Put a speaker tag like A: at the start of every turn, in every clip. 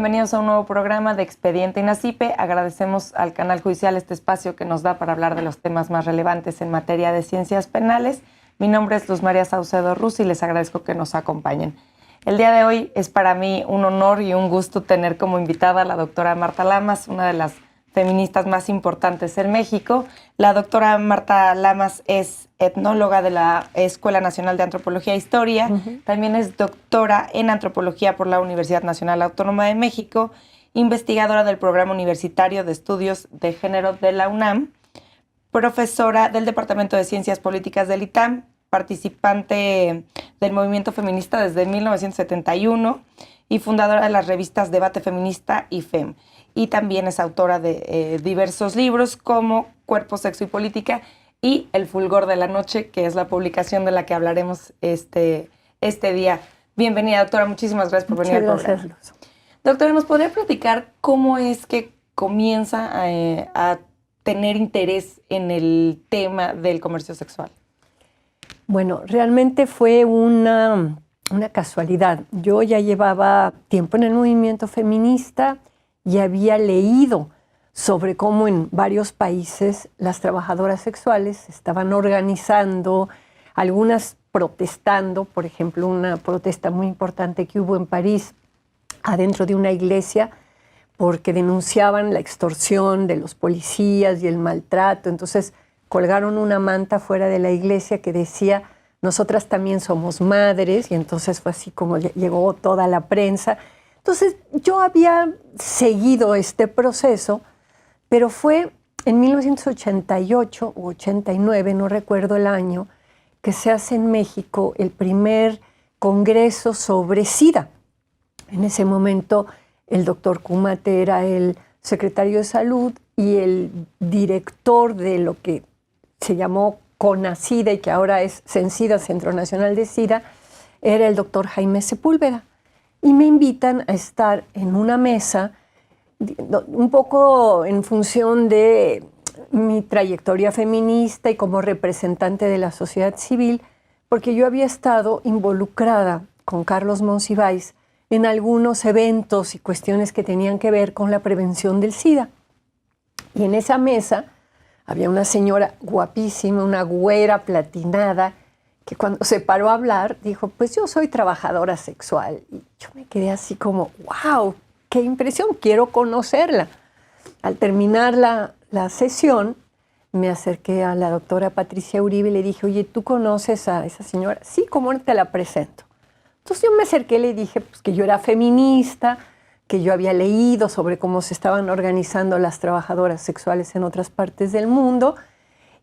A: bienvenidos a un nuevo programa de Expediente INACIPE. Agradecemos al canal judicial este espacio que nos da para hablar de los temas más relevantes en materia de ciencias penales. Mi nombre es Luz María Saucedo Ruz y les agradezco que nos acompañen. El día de hoy es para mí un honor y un gusto tener como invitada a la doctora Marta Lamas, una de las feministas más importantes en México. La doctora Marta Lamas es etnóloga de la Escuela Nacional de Antropología e Historia. También es doctora en antropología por la Universidad Nacional Autónoma de México, investigadora del Programa Universitario de Estudios de Género de la UNAM, profesora del Departamento de Ciencias Políticas del ITAM, participante del movimiento feminista desde 1971 y fundadora de las revistas Debate Feminista y FEM. Y también es autora de diversos libros como Cuerpo, Sexo y Política y El Fulgor de la Noche, que es la publicación de la que hablaremos este día. Bienvenida, doctora. Muchísimas gracias por venir al programa.
B: Luz.
A: Doctora, ¿nos podría platicar cómo es que comienza a tener interés en el tema del comercio sexual?
B: Bueno, realmente fue una casualidad. Yo ya llevaba tiempo en el movimiento feminista y había leído sobre cómo en varios países las trabajadoras sexuales estaban organizando, algunas protestando, por ejemplo, una protesta muy importante que hubo en París, adentro de una iglesia, porque denunciaban la extorsión de los policías y el maltrato. Entonces colgaron una manta fuera de la iglesia que decía, nosotras también somos madres, y entonces fue así como llegó toda la prensa. Entonces yo había seguido este proceso, pero fue en 1988 o 89, no recuerdo el año, que se hace en México el primer congreso sobre SIDA. En ese momento el doctor Cumate era el secretario de Salud y el director de lo que se llamó CONASIDA y que ahora es CENSIDA, Centro Nacional de SIDA, era el doctor Jaime Sepúlveda. Y me invitan a estar en una mesa, un poco en función de mi trayectoria feminista y como representante de la sociedad civil, porque yo había estado involucrada con Carlos Monsiváis en algunos eventos y cuestiones que tenían que ver con la prevención del SIDA. Y en esa mesa había una señora guapísima, una güera platinada, que cuando se paró a hablar dijo, pues yo soy trabajadora sexual. Y yo me quedé así como, wow, qué impresión, quiero conocerla. Al terminar la sesión, me acerqué a la doctora Patricia Uribe y le dije, oye, ¿tú conoces a esa señora? Sí, ¿cómo te la presento? Entonces yo me acerqué y le dije pues, que yo era feminista, que yo había leído sobre cómo se estaban organizando las trabajadoras sexuales en otras partes del mundo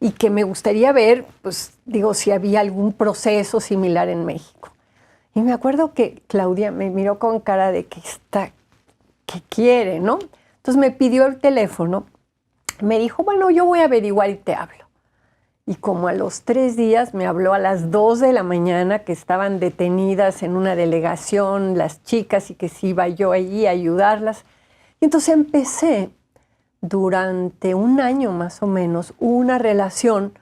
B: y que me gustaría ver, pues digo, si había algún proceso similar en México. Y me acuerdo que Claudia me miró con cara de que quiere, ¿no? Entonces me pidió el teléfono, me dijo, bueno, yo voy a averiguar y te hablo. Y como a los 3 días me habló a las 2 de la mañana que estaban detenidas en una delegación las chicas y que si iba yo allí a ayudarlas. Y entonces empecé durante un año más o menos una relación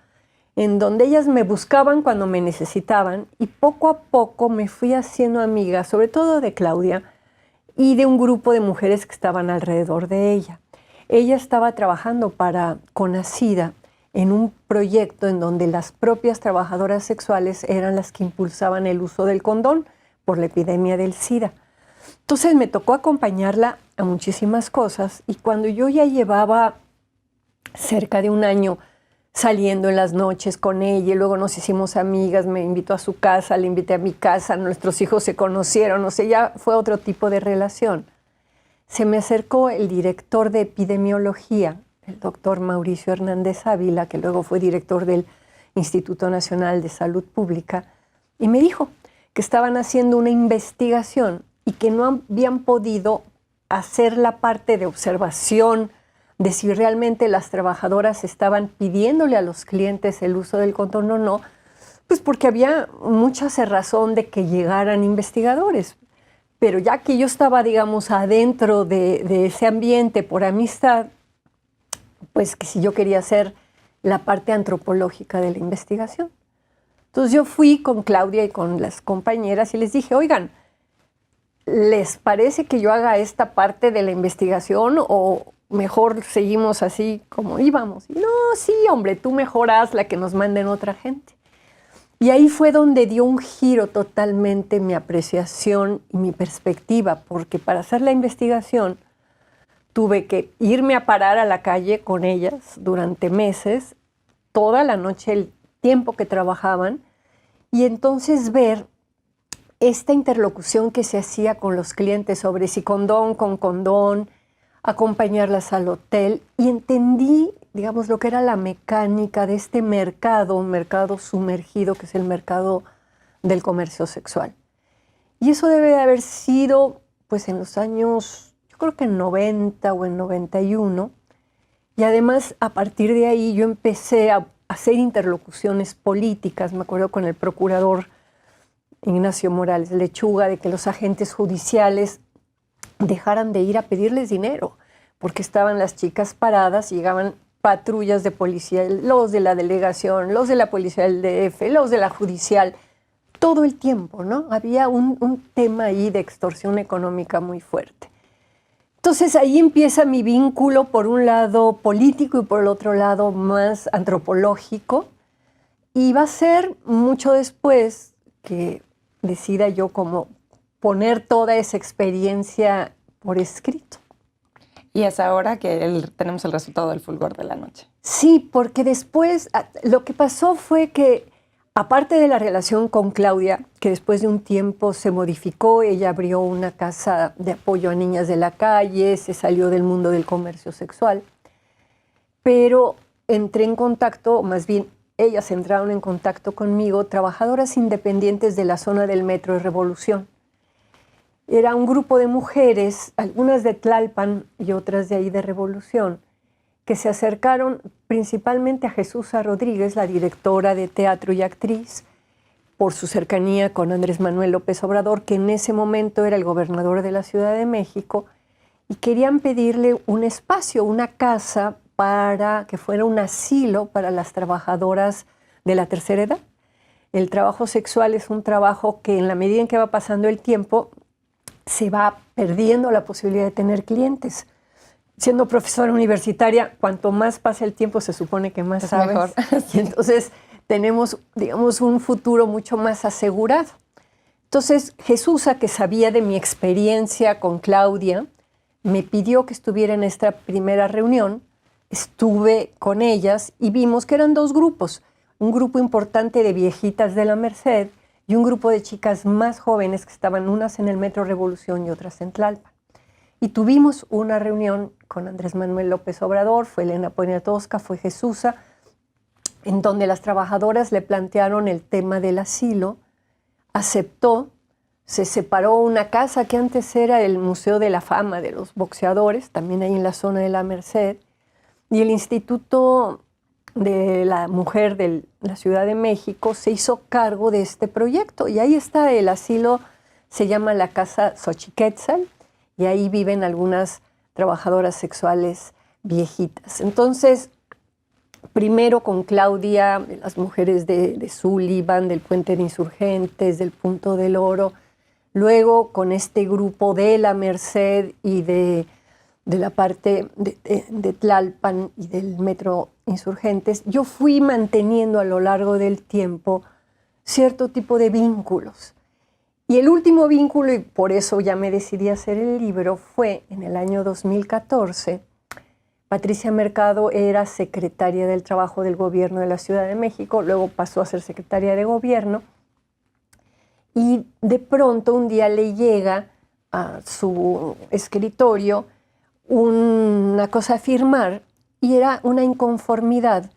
B: en donde ellas me buscaban cuando me necesitaban y poco a poco me fui haciendo amiga, sobre todo de Claudia y de un grupo de mujeres que estaban alrededor de ella. Ella estaba trabajando para CONASIDA en un proyecto en donde las propias trabajadoras sexuales eran las que impulsaban el uso del condón por la epidemia del SIDA. Entonces me tocó acompañarla a muchísimas cosas y cuando yo ya llevaba cerca de un año saliendo en las noches con ella y luego nos hicimos amigas, me invitó a su casa, le invité a mi casa, nuestros hijos se conocieron, o sea, ya fue otro tipo de relación. Se me acercó el director de epidemiología, el doctor Mauricio Hernández Ávila, que luego fue director del Instituto Nacional de Salud Pública, y me dijo que estaban haciendo una investigación y que no habían podido hacer la parte de observación de si realmente las trabajadoras estaban pidiéndole a los clientes el uso del condón o no, pues porque había mucha cerrazón de que llegaran investigadores. Pero ya que yo estaba, digamos, adentro de ese ambiente por amistad, pues que si yo quería hacer la parte antropológica de la investigación. Entonces yo fui con Claudia y con las compañeras y les dije, oigan, ¿les parece que yo haga esta parte de la investigación o mejor seguimos así como íbamos? Y no, sí, hombre, tú mejor haz la que nos manden otra gente. Y ahí fue donde dio un giro totalmente mi apreciación y mi perspectiva, porque para hacer la investigación tuve que irme a parar a la calle con ellas durante meses, toda la noche, el tiempo que trabajaban, y entonces ver esta interlocución que se hacía con los clientes sobre si condón con condón, acompañarlas al hotel, y entendí, digamos, lo que era la mecánica de este mercado, un mercado sumergido, que es el mercado del comercio sexual. Y eso debe de haber sido, pues, en los años, yo creo que en 90 o en 91, y además, a partir de ahí, yo empecé a hacer interlocuciones políticas, me acuerdo con el procurador Ignacio Morales Lechuga, de que los agentes judiciales dejaran de ir a pedirles dinero, porque estaban las chicas paradas, llegaban patrullas de policía, los de la delegación, los de la policía del DF, los de la judicial, todo el tiempo, ¿no? Había un tema ahí de extorsión económica muy fuerte. Entonces ahí empieza mi vínculo, por un lado político y por el otro lado más antropológico, y va a ser mucho después que decida yo como poner toda esa experiencia por escrito.
A: Y es ahora que tenemos el resultado del Fulgor de la Noche.
B: Sí, porque después lo que pasó fue que, aparte de la relación con Claudia, que después de un tiempo se modificó, ella abrió una casa de apoyo a niñas de la calle, se salió del mundo del comercio sexual, pero entré en contacto, más bien ellas entraron en contacto conmigo, trabajadoras independientes de la zona del Metro de Revolución. Era un grupo de mujeres, algunas de Tlalpan y otras de ahí de Revolución, que se acercaron principalmente a Jesúsa Rodríguez, la directora de teatro y actriz, por su cercanía con Andrés Manuel López Obrador, que en ese momento era el gobernador de la Ciudad de México, y querían pedirle un espacio, una casa, para que fuera un asilo para las trabajadoras de la tercera edad. El trabajo sexual es un trabajo que, en la medida en que va pasando el tiempo, se va perdiendo la posibilidad de tener clientes. Siendo profesora universitaria, cuanto más pasa el tiempo, se supone que más sabes. Mejor. Y entonces tenemos, digamos, un futuro mucho más asegurado. Entonces, Jesúsa, que sabía de mi experiencia con Claudia, me pidió que estuviera en esta primera reunión. Estuve con ellas y vimos que eran dos grupos. Un grupo importante de viejitas de la Merced y un grupo de chicas más jóvenes que estaban unas en el Metro Revolución y otras en Tlalpan. Y tuvimos una reunión con Andrés Manuel López Obrador, fue Elena Poniatowska, fue Jesúsa, en donde las trabajadoras le plantearon el tema del asilo, aceptó, se separó una casa que antes era el Museo de la Fama de los Boxeadores, también ahí en la zona de la Merced, y el Instituto de la Mujer de la Ciudad de México se hizo cargo de este proyecto. Y ahí está el asilo, se llama la Casa Xochiquetzal, y ahí viven algunas trabajadoras sexuales viejitas. Entonces, primero con Claudia, las mujeres de Sullivan, del Puente de Insurgentes, del Punto del Oro, luego con este grupo de la Merced y de la parte de Tlalpan y del Metro Insurgentes, yo fui manteniendo a lo largo del tiempo cierto tipo de vínculos. Y el último vínculo, y por eso ya me decidí a hacer el libro, fue en el año 2014. Patricia Mercado era secretaria del Trabajo del Gobierno de la Ciudad de México, luego pasó a ser secretaria de Gobierno, y de pronto un día le llega a su escritorio una cosa a firmar, y era una inconformidad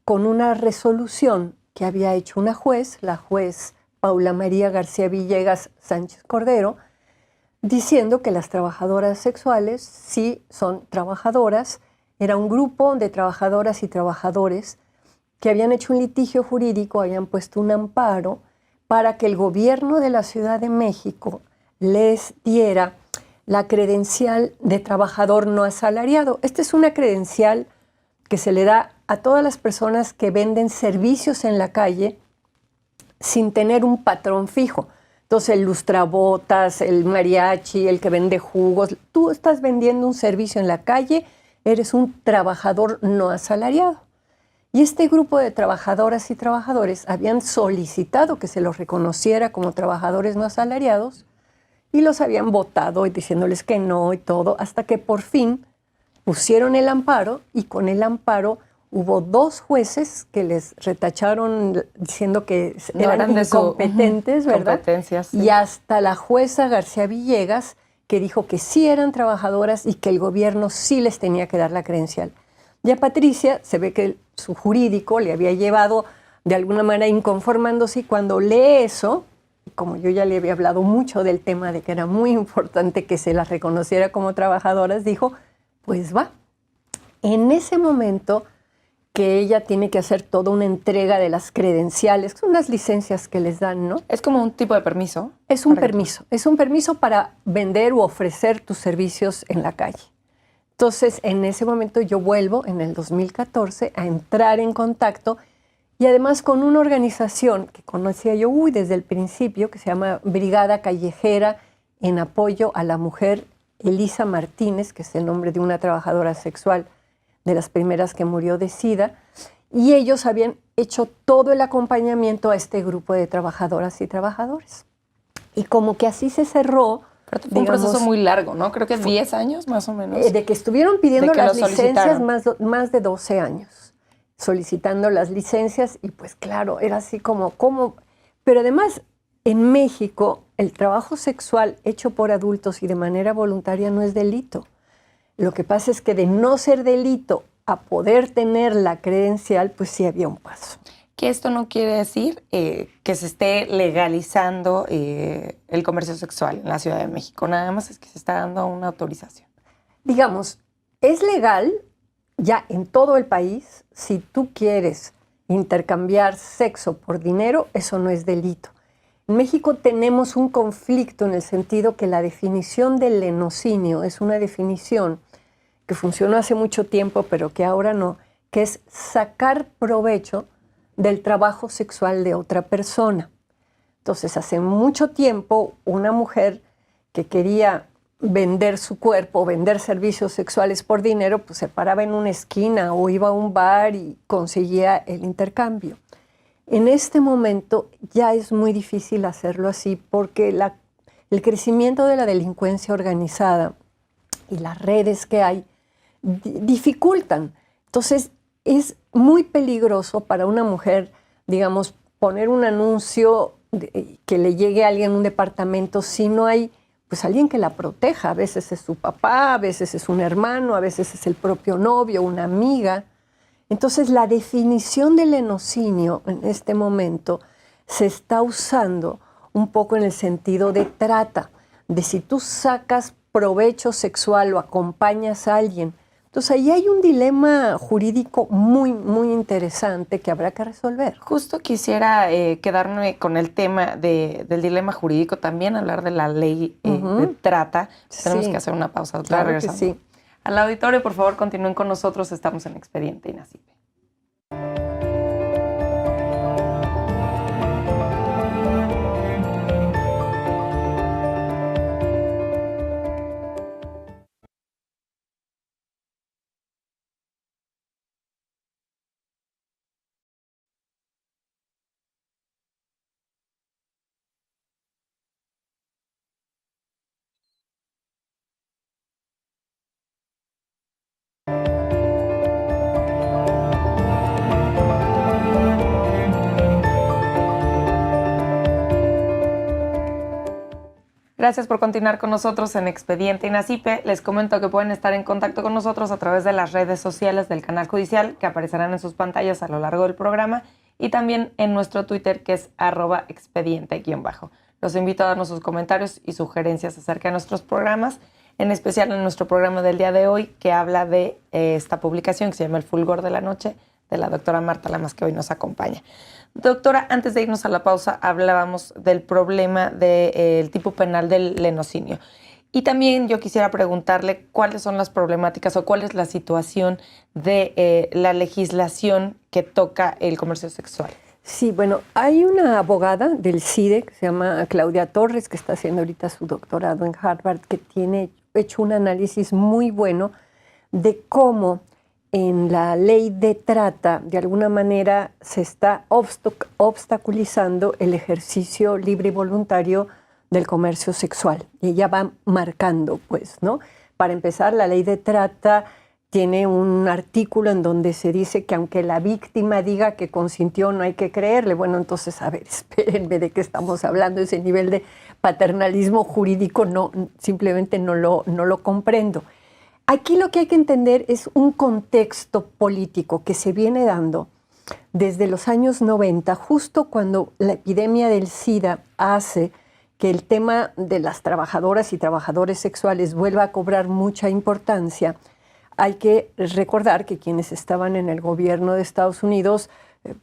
B: con una resolución que había hecho una juez, la juez Paula María García Villegas Sánchez Cordero, diciendo que las trabajadoras sexuales sí son trabajadoras. Era un grupo de trabajadoras y trabajadores que habían hecho un litigio jurídico, habían puesto un amparo para que el gobierno de la Ciudad de México les diera la credencial de trabajador no asalariado. Esta es una credencial que se le da a todas las personas que venden servicios en la calle sin tener un patrón fijo. Entonces, el lustrabotas, el mariachi, el que vende jugos, tú estás vendiendo un servicio en la calle, eres un trabajador no asalariado. Y este grupo de trabajadoras y trabajadores habían solicitado que se los reconociera como trabajadores no asalariados y los habían votado y diciéndoles que no y todo, hasta que por fin pusieron el amparo y con el amparo hubo 2 jueces que les retacharon diciendo que
A: No
B: eran incompetentes, ¿verdad?
A: Competencias, sí.
B: Y hasta la jueza García Villegas, que dijo que sí eran trabajadoras y que el gobierno sí les tenía que dar la credencial. Y a Patricia se ve que su jurídico le había llevado de alguna manera inconformándose y cuando lee eso, como yo ya le había hablado mucho del tema de que era muy importante que se las reconociera como trabajadoras, dijo, pues va. En ese momento que ella tiene que hacer toda una entrega de las credenciales, que son unas licencias que les dan, ¿no?
A: Es como un tipo de permiso.
B: Es un permiso para vender u ofrecer tus servicios en la calle. Entonces, en ese momento yo vuelvo, en el 2014, a entrar en contacto y además con una organización que conocía yo desde el principio, que se llama Brigada Callejera en apoyo a la mujer Elisa Martínez, que es el nombre de una trabajadora sexual de las primeras que murió de SIDA, y ellos habían hecho todo el acompañamiento a este grupo de trabajadoras y trabajadores. Y como que así se cerró.
A: Pero fue un proceso muy largo, ¿no? Creo que 10 años más o menos.
B: De que estuvieron pidiendo las licencias más de 12 años, solicitando las licencias y pues claro, era así como. Pero además, en México, el trabajo sexual hecho por adultos y de manera voluntaria no es delito. Lo que pasa es que de no ser delito a poder tener la credencial, pues sí había un paso.
A: Que esto no quiere decir que se esté legalizando el comercio sexual en la Ciudad de México. Nada más es que se está dando una autorización.
B: Digamos, es legal ya en todo el país. Si tú quieres intercambiar sexo por dinero, eso no es delito. En México tenemos un conflicto en el sentido que la definición del lenocinio es una definición que funcionó hace mucho tiempo, pero que ahora no, que es sacar provecho del trabajo sexual de otra persona. Entonces, hace mucho tiempo, una mujer que quería vender su cuerpo, vender servicios sexuales por dinero, pues se paraba en una esquina o iba a un bar y conseguía el intercambio. En este momento ya es muy difícil hacerlo así porque el crecimiento de la delincuencia organizada y las redes que hay dificultan. Entonces, es muy peligroso para una mujer, digamos, poner un anuncio que le llegue a alguien en un departamento si no hay pues alguien que la proteja. A veces es su papá, a veces es un hermano, a veces es el propio novio, una amiga. Entonces, la definición del lenocinio en este momento se está usando un poco en el sentido de trata, de si tú sacas provecho sexual o acompañas a alguien. Entonces, ahí hay un dilema jurídico muy, muy interesante que habrá que resolver.
A: Justo quisiera quedarme con el tema del dilema jurídico, también hablar de la ley de trata. Tenemos que hacer una pausa.
B: Claro que sí.
A: Al auditorio, por favor, continúen con nosotros. Estamos en Expediente INACIPE. Gracias por continuar con nosotros en Expediente INACIPE. Les comento que pueden estar en contacto con nosotros a través de las redes sociales del canal judicial que aparecerán en sus pantallas a lo largo del programa y también en nuestro Twitter que es @expediente_. Los invito a darnos sus comentarios y sugerencias acerca de nuestros programas, en especial en nuestro programa del día de hoy que habla de esta publicación que se llama El Fulgor de la Noche de la doctora Marta Lamas, que hoy nos acompaña. Doctora, antes de irnos a la pausa, hablábamos del problema del tipo penal del lenocinio. Y también yo quisiera preguntarle cuáles son las problemáticas o cuál es la situación de la legislación que toca el comercio sexual.
B: Sí, bueno, hay una abogada del CIDE que se llama Claudia Torres, que está haciendo ahorita su doctorado en Harvard, que tiene hecho un análisis muy bueno de cómo en la ley de trata, de alguna manera, se está obstaculizando el ejercicio libre y voluntario del comercio sexual. Y ella va marcando, pues, ¿no? Para empezar, la ley de trata tiene un artículo en donde se dice que aunque la víctima diga que consintió, no hay que creerle. Bueno, entonces, a ver, espérenme, ¿de qué estamos hablando? Ese nivel de paternalismo jurídico no, simplemente no lo comprendo. Aquí lo que hay que entender es un contexto político que se viene dando desde los años 90, justo cuando la epidemia del SIDA hace que el tema de las trabajadoras y trabajadores sexuales vuelva a cobrar mucha importancia. Hay que recordar que quienes estaban en el gobierno de Estados Unidos,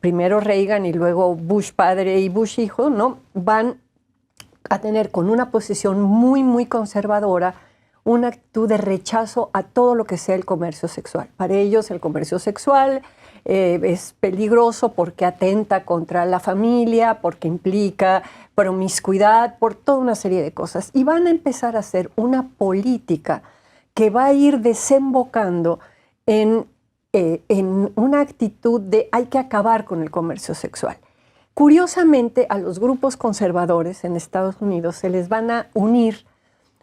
B: primero Reagan y luego Bush padre y Bush hijo, ¿no? Van a tener con una posición muy, muy conservadora una actitud de rechazo a todo lo que sea el comercio sexual. Para ellos el comercio sexual es peligroso porque atenta contra la familia, porque implica promiscuidad, por toda una serie de cosas. Y van a empezar a hacer una política que va a ir desembocando en una actitud de hay que acabar con el comercio sexual. Curiosamente, a los grupos conservadores en Estados Unidos se les van a unir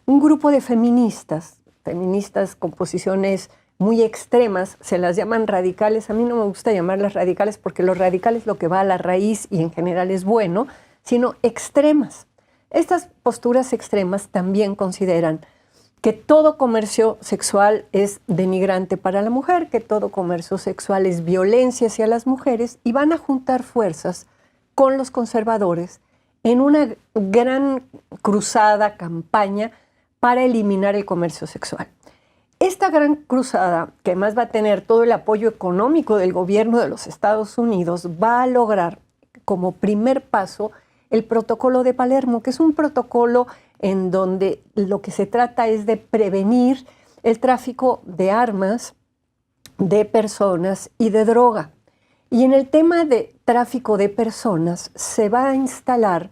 B: un grupo de feministas con posiciones muy extremas, se las llaman radicales. A mí no me gusta llamarlas radicales porque lo radical es lo que va a la raíz y en general es bueno, sino extremas. Estas posturas extremas también consideran que todo comercio sexual es denigrante para la mujer, que todo comercio sexual es violencia hacia las mujeres, y van a juntar fuerzas con los conservadores en una gran cruzada, campaña para eliminar el comercio sexual. Esta gran cruzada, que además va a tener todo el apoyo económico del gobierno de los Estados Unidos, va a lograr como primer paso el Protocolo de Palermo, que es un protocolo en donde lo que se trata es de prevenir el tráfico de armas, de personas y de droga. Y en el tema de tráfico de personas se va a instalar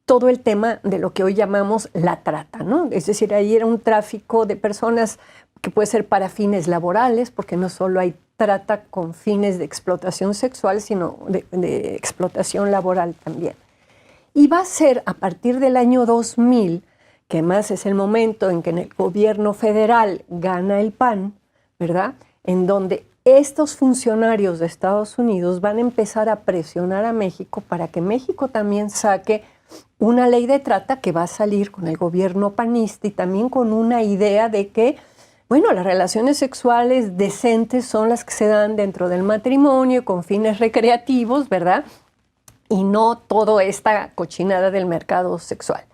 B: todo el tema de lo que hoy llamamos la trata, ¿no? Es decir, ahí era un tráfico de personas que puede ser para fines laborales, porque no solo hay trata con fines de explotación sexual, sino de explotación laboral también. Y va a ser a partir del año 2000, que más es el momento en que en el gobierno federal gana el PAN, ¿verdad? En donde estos funcionarios de Estados Unidos van a empezar a presionar a México para que México también saque una ley de trata que va a salir con el gobierno panista y también con una idea de que, bueno, las relaciones sexuales decentes son las que se dan dentro del matrimonio con fines recreativos, ¿verdad? Y no toda esta cochinada del mercado sexual.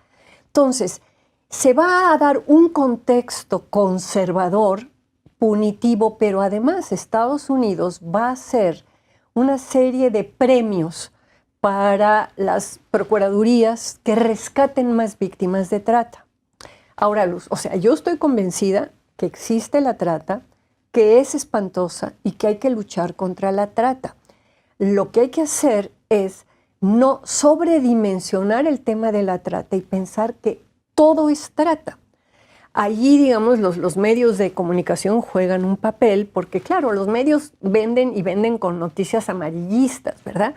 B: Entonces, se va a dar un contexto conservador, punitivo, pero además Estados Unidos va a hacer una serie de premios para las procuradurías que rescaten más víctimas de trata. Ahora, Luz, o sea, yo estoy convencida que existe la trata, que es espantosa y que hay que luchar contra la trata. Lo que hay que hacer es no sobredimensionar el tema de la trata y pensar que todo es trata. Allí, digamos, los medios de comunicación juegan un papel porque, claro, los medios venden y venden con noticias amarillistas, ¿verdad?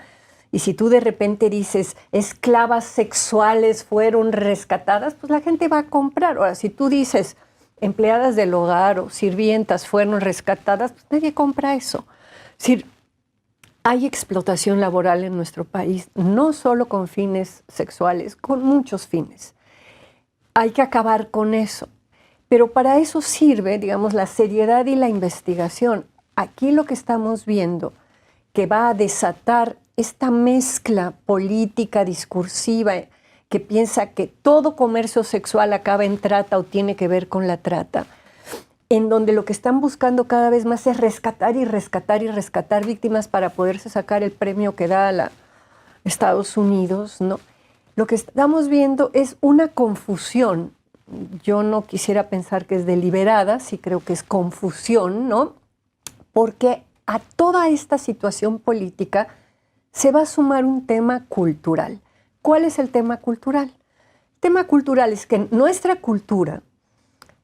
B: Y si tú de repente dices, esclavas sexuales fueron rescatadas, pues la gente va a comprar. Ahora, si tú dices, empleadas del hogar o sirvientas fueron rescatadas, pues nadie compra eso. Es decir, hay explotación laboral en nuestro país, no solo con fines sexuales, con muchos fines. Hay que acabar con eso. Pero para eso sirve, digamos, la seriedad y la investigación. Aquí lo que estamos viendo, que va a desatar esta mezcla política, discursiva, que piensa que todo comercio sexual acaba en trata o tiene que ver con la trata, en donde lo que están buscando cada vez más es rescatar y rescatar y rescatar víctimas para poderse sacar el premio que da a Estados Unidos, ¿no? Lo que estamos viendo es una confusión. Yo no quisiera pensar que es deliberada, sí creo que es confusión, ¿no? Porque a toda esta situación política se va a sumar un tema cultural. ¿Cuál es el tema cultural? El tema cultural es que en nuestra cultura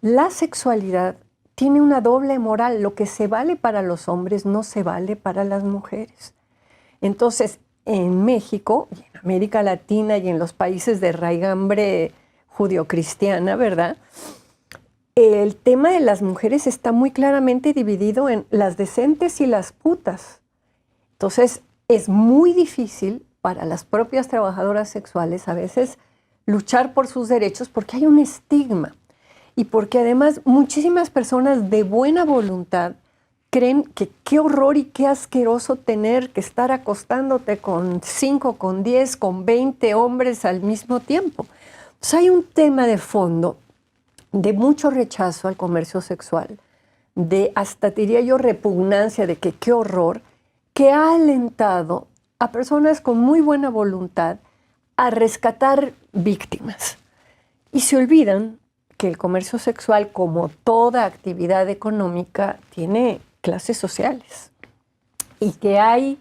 B: la sexualidad tiene una doble moral. Lo que se vale para los hombres no se vale para las mujeres. Entonces, en México, y en América Latina y en los países de raigambre judio-cristiana, ¿verdad?, el tema de las mujeres está muy claramente dividido en las decentes y las putas. Entonces, es muy difícil para las propias trabajadoras sexuales a veces luchar por sus derechos porque hay un estigma y porque además muchísimas personas de buena voluntad creen que qué horror y qué asqueroso tener que estar acostándote con 5, con 10, con 20 hombres al mismo tiempo. Entonces hay un tema de fondo de mucho rechazo al comercio sexual, de hasta diría yo repugnancia de que qué horror, que ha alentado a personas con muy buena voluntad a rescatar víctimas. Y se olvidan que el comercio sexual, como toda actividad económica, tiene clases sociales. Y que hay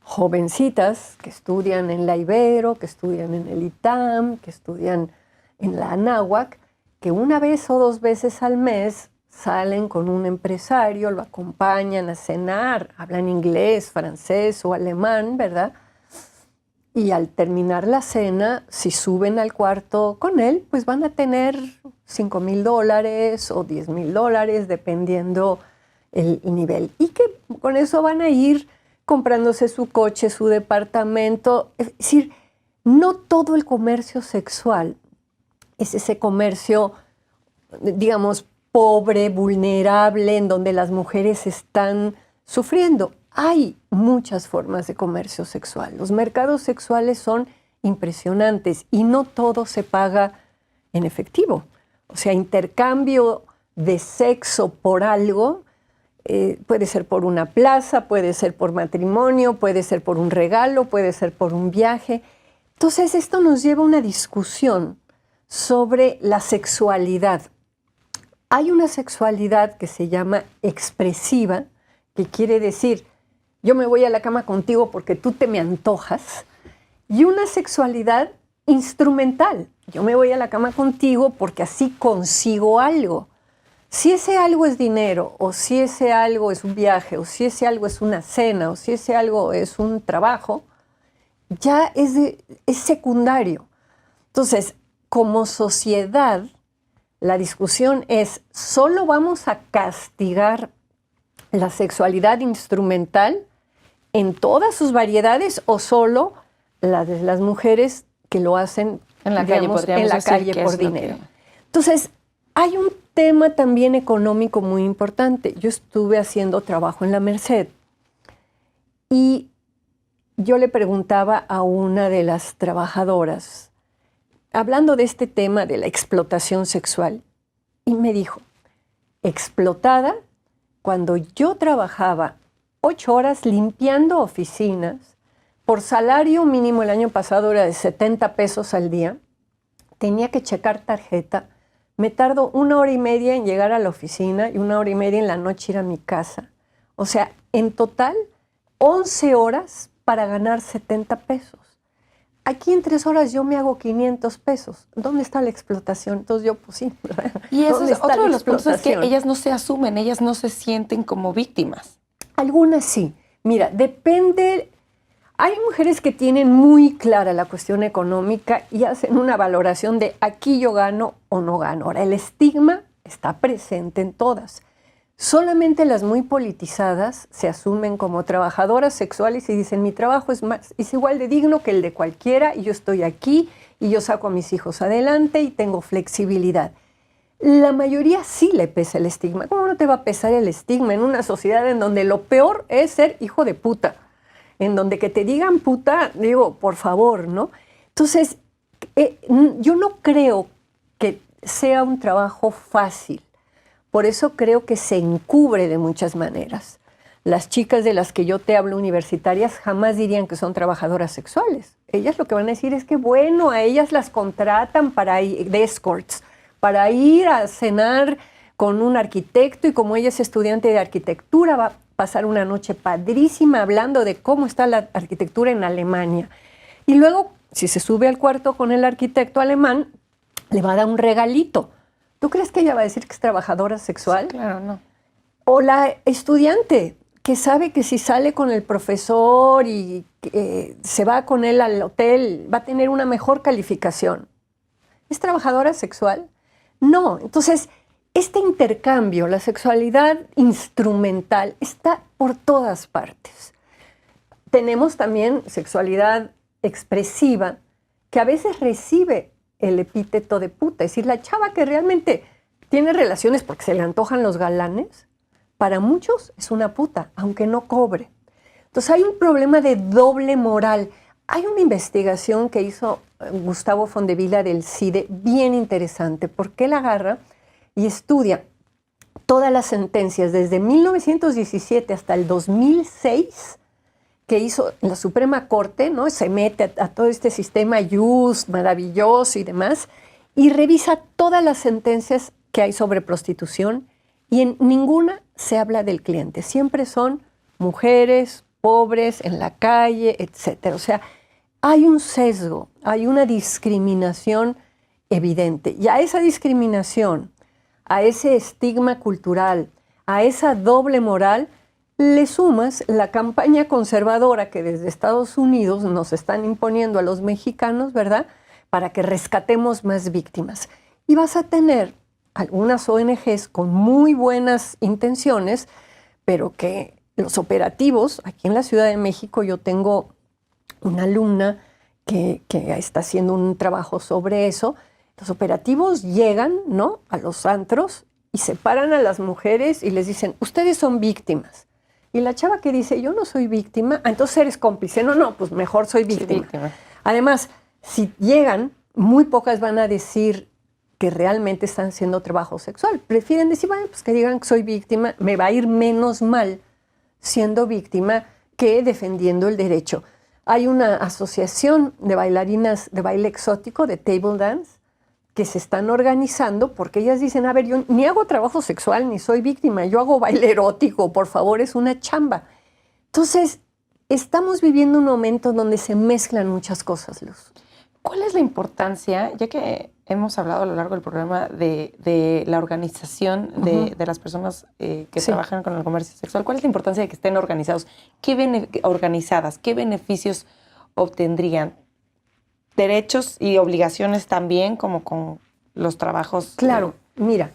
B: jovencitas que estudian en la Ibero, que estudian en el ITAM, que estudian en la Anáhuac, que una vez o 2 veces al mes salen con un empresario, lo acompañan a cenar, hablan inglés, francés o alemán, ¿verdad? Y al terminar la cena, si suben al cuarto con él, pues van a tener $5,000 o $10,000, dependiendo el nivel. Y que con eso van a ir comprándose su coche, su departamento. Es decir, no todo el comercio sexual es ese comercio, digamos, pobre, vulnerable, en donde las mujeres están sufriendo. Hay muchas formas de comercio sexual. Los mercados sexuales son impresionantes y no todo se paga en efectivo. O sea, intercambio de sexo por algo puede ser por una plaza, puede ser por matrimonio, puede ser por un regalo, puede ser por un viaje. Entonces, esto nos lleva a una discusión sobre la sexualidad. Hay una sexualidad que se llama expresiva, que quiere decir, yo me voy a la cama contigo porque tú te me antojas, y una sexualidad instrumental. Yo me voy a la cama contigo porque así consigo algo. Si ese algo es dinero, o si ese algo es un viaje, o si ese algo es una cena, o si ese algo es un trabajo, ya es secundario. Entonces, como sociedad, la discusión es, ¿solo vamos a castigar la sexualidad instrumental en todas sus variedades o solo la de las mujeres que lo hacen
A: en la
B: digamos,
A: calle,
B: en la calle por dinero? Entonces, hay un tema también económico muy importante. Yo estuve haciendo trabajo en la Merced y yo le preguntaba a una de las trabajadoras, hablando de este tema de la explotación sexual, y me dijo, explotada cuando yo trabajaba 8 horas limpiando oficinas, por salario mínimo el año pasado era de 70 pesos al día, tenía que checar tarjeta, me tardo 1 hora y media en llegar a la oficina y 1 hora y media en la noche ir a mi casa. O sea, en total, 11 horas para ganar 70 pesos. Aquí en 3 horas yo me hago 500 pesos. ¿Dónde está la explotación? Entonces yo, pues sí.
A: Y eso es otro de los puntos, es que
B: explotación?
A: ellas no se asumen, ellas no se sienten como víctimas.
B: Algunas sí. Mira, depende. Hay mujeres que tienen muy clara la cuestión económica y hacen una valoración de aquí yo gano o no gano. Ahora, el estigma está presente en todas. Solamente las muy politizadas se asumen como trabajadoras sexuales y dicen mi trabajo es igual de digno que el de cualquiera y yo estoy aquí y yo saco a mis hijos adelante y tengo flexibilidad. La mayoría sí le pesa el estigma. ¿Cómo no te va a pesar el estigma en una sociedad en donde lo peor es ser hijo de puta? En donde que te digan puta, digo, por favor, ¿no? Entonces, yo no creo que sea un trabajo fácil. Por eso creo que se encubre de muchas maneras. Las chicas de las que yo te hablo universitarias jamás dirían que son trabajadoras sexuales. Ellas lo que van a decir es que, bueno, a ellas las contratan para ir, de escorts, para ir a cenar con un arquitecto y como ella es estudiante de arquitectura, pasar una noche padrísima hablando de cómo está la arquitectura en Alemania. Y luego, si se sube al cuarto con el arquitecto alemán, le va a dar un regalito. ¿Tú crees que ella va a decir que es trabajadora sexual?
A: Sí, claro, no.
B: O la estudiante que sabe que si sale con el profesor y se va con él al hotel, va a tener una mejor calificación. ¿Es trabajadora sexual? No. Entonces, este intercambio, la sexualidad instrumental, está por todas partes. Tenemos también sexualidad expresiva, que a veces recibe el epíteto de puta. Es decir, la chava que realmente tiene relaciones porque se le antojan los galanes, para muchos es una puta, aunque no cobre. Entonces hay un problema de doble moral. Hay una investigación que hizo Gustavo Fondevila del CIDE bien interesante, porque él agarra y estudia todas las sentencias desde 1917 hasta el 2006 que hizo la Suprema Corte, ¿no? Se mete a todo este sistema just, maravilloso y demás, y revisa todas las sentencias que hay sobre prostitución y en ninguna se habla del cliente. Siempre son mujeres, pobres, en la calle, etc. O sea, hay un sesgo, hay una discriminación evidente. Y a esa discriminación, a ese estigma cultural, a esa doble moral, le sumas la campaña conservadora que desde Estados Unidos nos están imponiendo a los mexicanos, ¿verdad?, para que rescatemos más víctimas. Y vas a tener algunas ONGs con muy buenas intenciones, pero que los operativos, aquí en la Ciudad de México yo tengo una alumna que está haciendo un trabajo sobre eso. Los operativos llegan, ¿no?, a los antros y separan a las mujeres y les dicen, ustedes son víctimas. Y la chava que dice, yo no soy víctima, entonces eres cómplice. No, pues mejor soy víctima. Sí, víctima. Además, si llegan, muy pocas van a decir que realmente están haciendo trabajo sexual. Prefieren decir, bueno, pues que digan que soy víctima, me va a ir menos mal siendo víctima que defendiendo el derecho. Hay una asociación de bailarinas de baile exótico, de table dance, que se están organizando porque ellas dicen, a ver, yo ni hago trabajo sexual, ni soy víctima, yo hago baile erótico, por favor, es una chamba. Entonces, estamos viviendo un momento donde se mezclan muchas cosas, Luz.
A: ¿Cuál es la importancia, ya que hemos hablado a lo largo del programa de la organización de las personas que trabajan con el comercio sexual, cuál es la importancia de que estén organizados? Organizadas, ¿qué beneficios obtendrían? Derechos y obligaciones también, como con los trabajos.
B: Claro, mira,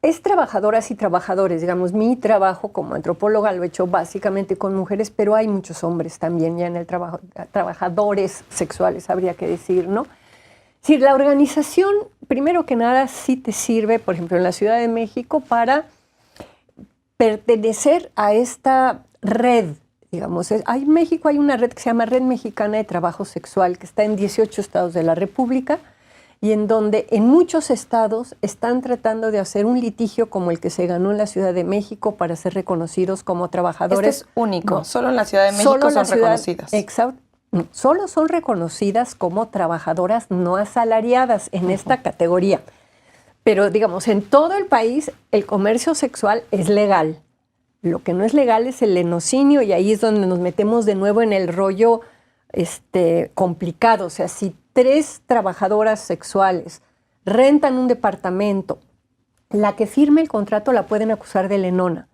B: es trabajadoras y trabajadores. Digamos, mi trabajo como antropóloga lo he hecho básicamente con mujeres, pero hay muchos hombres también ya en el trabajo, trabajadores sexuales, habría que decir, ¿no? Es decir, la organización, primero que nada, sí te sirve, por ejemplo, en la Ciudad de México, para pertenecer a esta red. Digamos, en México hay una red que se llama Red Mexicana de Trabajo Sexual, que está en 18 estados de la República y en donde en muchos estados están tratando de hacer un litigio como el que se ganó en la Ciudad de México para ser reconocidos como trabajadores.
A: Este es único, no, solo en la Ciudad de México son reconocidas.
B: Exacto. Solo son reconocidas como trabajadoras no asalariadas en esta categoría. Pero, digamos, en todo el país el comercio sexual es legal. Lo que no es legal es el lenocinio y ahí es donde nos metemos de nuevo en el rollo complicado. O sea, si 3 trabajadoras sexuales rentan un departamento, la que firme el contrato la pueden acusar de lenona.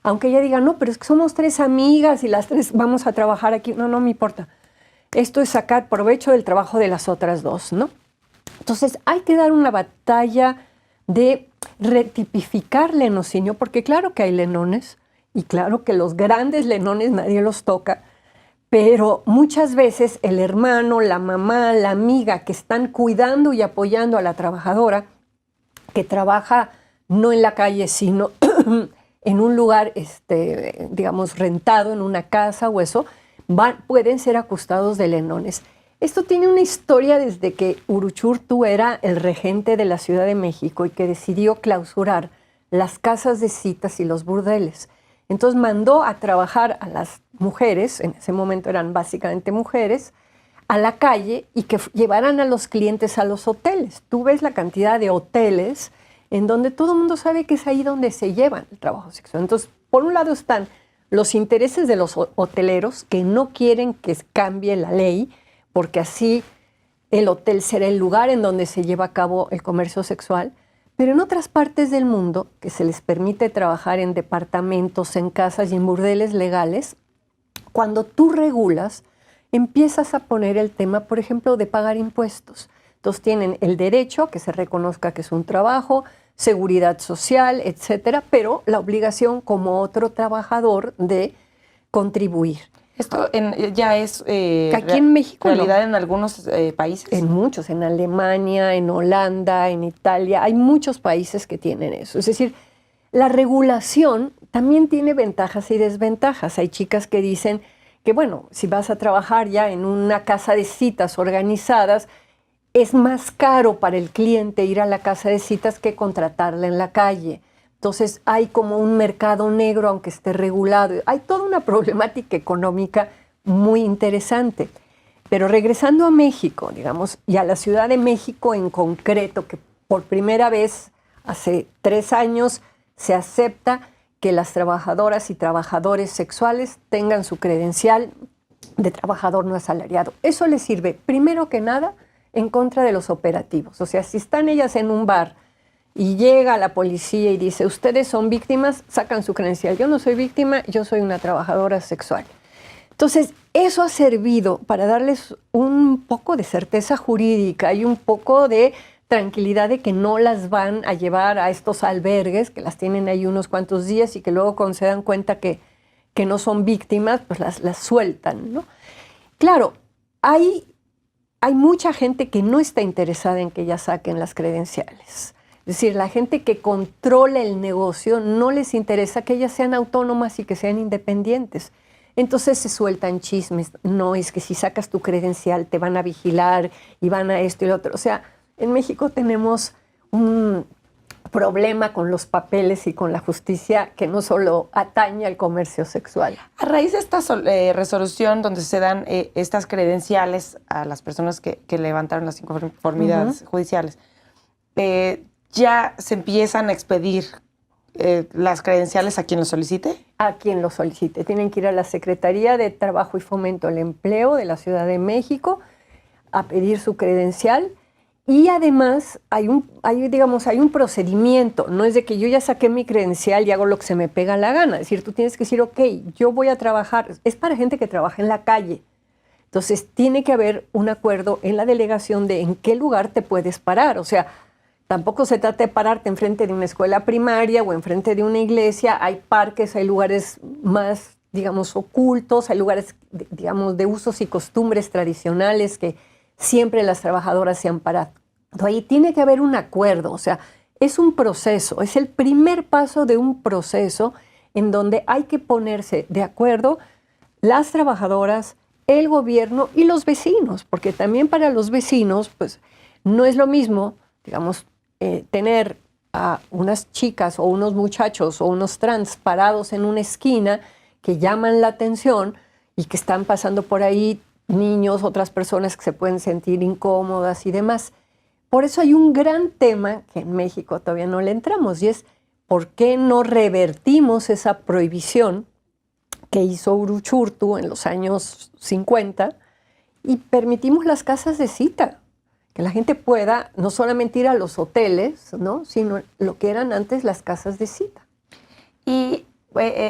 B: Aunque ella diga, no, pero es que somos 3 amigas y las 3 vamos a trabajar aquí. No me importa. Esto es sacar provecho del trabajo de las otras 2, ¿no? Entonces hay que dar una batalla de retipificar lenocinio, porque claro que hay lenones, y claro que los grandes lenones nadie los toca, pero muchas veces el hermano, la mamá, la amiga que están cuidando y apoyando a la trabajadora, que trabaja no en la calle, sino en un lugar, digamos, rentado, en una casa o eso, pueden ser acusados de lenones. Esto tiene una historia desde que Uruchurtu era el regente de la Ciudad de México y que decidió clausurar las casas de citas y los burdeles. Entonces mandó a trabajar a las mujeres, en ese momento eran básicamente mujeres, a la calle y que llevaran a los clientes a los hoteles. Tú ves la cantidad de hoteles en donde todo el mundo sabe que es ahí donde se llevan el trabajo sexual. Entonces por un lado están los intereses de los hoteleros que no quieren que cambie la ley, porque así el hotel será el lugar en donde se lleva a cabo el comercio sexual, pero en otras partes del mundo, que se les permite trabajar en departamentos, en casas y en burdeles legales, cuando tú regulas, empiezas a poner el tema, por ejemplo, de pagar impuestos. Entonces tienen el derecho a que se reconozca que es un trabajo, seguridad social, etcétera, pero la obligación como otro trabajador de contribuir.
A: Esto ya es
B: aquí en México
A: realidad
B: no.
A: En algunos países.
B: En muchos, en Alemania, en Holanda, en Italia, hay muchos países que tienen eso. Es decir, la regulación también tiene ventajas y desventajas. Hay chicas que dicen que, bueno, si vas a trabajar ya en una casa de citas organizadas, es más caro para el cliente ir a la casa de citas que contratarla en la calle. Entonces hay como un mercado negro, aunque esté regulado. Hay toda una problemática económica muy interesante. Pero regresando a México, digamos, y a la Ciudad de México en concreto, que por primera vez hace 3 años se acepta que las trabajadoras y trabajadores sexuales tengan su credencial de trabajador no asalariado. Eso les sirve, primero que nada, en contra de los operativos. O sea, si están ellas en un bar y llega la policía y dice, ustedes son víctimas, sacan su credencial. Yo no soy víctima, yo soy una trabajadora sexual. Entonces, eso ha servido para darles un poco de certeza jurídica y un poco de tranquilidad de que no las van a llevar a estos albergues, que las tienen ahí unos cuantos días y que luego cuando se dan cuenta que no son víctimas, pues las sueltan, ¿no? Claro, hay mucha gente que no está interesada en que ellas saquen las credenciales. Es decir, la gente que controla el negocio no les interesa que ellas sean autónomas y que sean independientes. Entonces se sueltan chismes. No, es que si sacas tu credencial te van a vigilar y van a esto y lo otro. O sea, en México tenemos un problema con los papeles y con la justicia que no solo atañe al comercio sexual.
A: A raíz de esta resolución donde se dan estas credenciales a las personas que levantaron las inconformidades judiciales, ¿ya se empiezan a expedir las credenciales a quien lo solicite?
B: A quien lo solicite. Tienen que ir a la Secretaría de Trabajo y Fomento al Empleo de la Ciudad de México a pedir su credencial. Y además hay un procedimiento. No es de que yo ya saqué mi credencial y hago lo que se me pega la gana. Es decir, tú tienes que decir, ok, yo voy a trabajar. Es para gente que trabaja en la calle. Entonces, tiene que haber un acuerdo en la delegación de en qué lugar te puedes parar. O sea, tampoco se trata de pararte enfrente de una escuela primaria o enfrente de una iglesia. Hay parques, hay lugares más, digamos, ocultos, hay lugares, digamos, de usos y costumbres tradicionales que siempre las trabajadoras se han parado. Ahí tiene que haber un acuerdo, o sea, es un proceso, es el primer paso de un proceso en donde hay que ponerse de acuerdo las trabajadoras, el gobierno y los vecinos, porque también para los vecinos, pues, no es lo mismo, digamos, tener a unas chicas o unos muchachos o unos trans parados en una esquina que llaman la atención y que están pasando por ahí niños, otras personas que se pueden sentir incómodas y demás. Por eso hay un gran tema que en México todavía no le entramos y es ¿por qué no revertimos esa prohibición que hizo Uruchurtu en los años 50 y permitimos las casas de cita? Que la gente pueda no solamente ir a los hoteles, ¿no?, sino lo que eran antes las casas de cita.
A: Y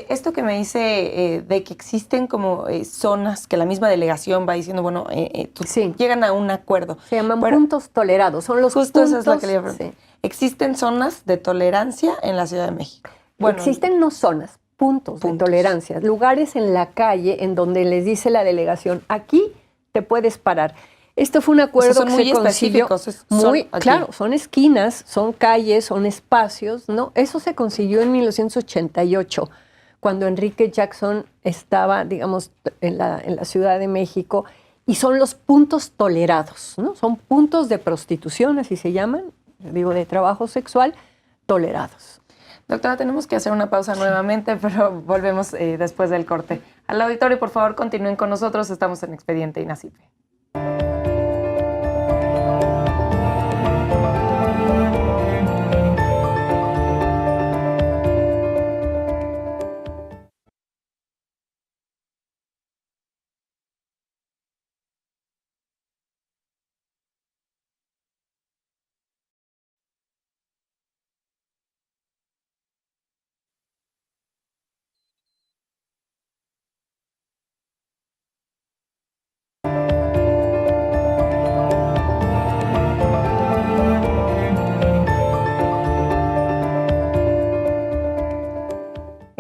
A: esto que me dice de que existen como zonas que la misma delegación va diciendo, bueno,
B: sí,
A: llegan a un acuerdo.
B: Se llaman puntos tolerados, son los
A: justo
B: puntos.
A: Esa es la que le iba a preguntar. Sí. ¿Existen zonas de tolerancia en la Ciudad de México?
B: Bueno, existen no zonas, puntos de tolerancia, lugares en la calle en donde les dice la delegación, aquí te puedes parar. Esto fue un acuerdo que se consiguió muy claro, son esquinas, son calles, son espacios, ¿no? Eso se consiguió en 1988, cuando Enrique Jackson estaba, digamos, en la Ciudad de México, y son los puntos tolerados, ¿no? Son puntos de prostitución, así se llaman, digo, de trabajo sexual, tolerados.
A: Doctora, tenemos que hacer una pausa nuevamente, pero volvemos después del corte. Al auditorio, por favor, continúen con nosotros, estamos en Expediente INACIPE.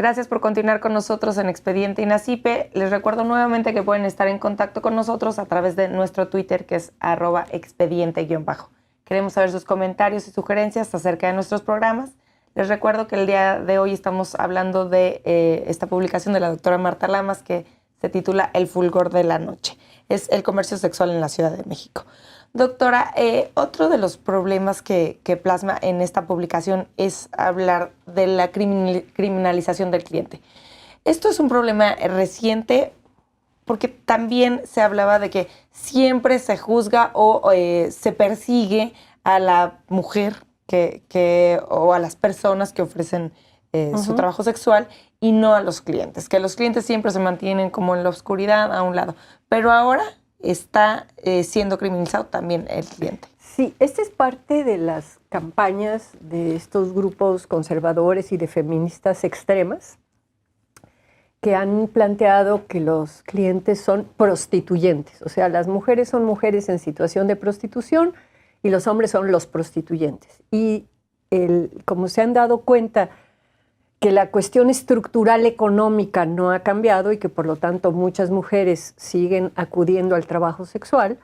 A: Gracias por continuar con nosotros en Expediente INACIPE. Les recuerdo nuevamente que pueden estar en contacto con nosotros a través de nuestro Twitter, que es @expediente_. Queremos saber sus comentarios y sugerencias acerca de nuestros programas. Les recuerdo que el día de hoy estamos hablando de esta publicación de la doctora Marta Lamas que se titula El fulgor de la noche. Es el comercio sexual en la Ciudad de México. Doctora, otro de los problemas que plasma en esta publicación es hablar de la criminalización del cliente. Esto es un problema reciente porque también se hablaba de que siempre se juzga o se persigue a la mujer o a las personas que ofrecen su trabajo sexual y no a los clientes, que los clientes siempre se mantienen como en la oscuridad a un lado. Pero ahora está siendo criminalizado también el cliente.
B: Sí, esta es parte de las campañas de estos grupos conservadores y de feministas extremas que han planteado que los clientes son prostituyentes. O sea, las mujeres son mujeres en situación de prostitución y los hombres son los prostituyentes. Y como se han dado cuenta que la cuestión estructural económica no ha cambiado y que por lo tanto muchas mujeres siguen acudiendo al trabajo sexual,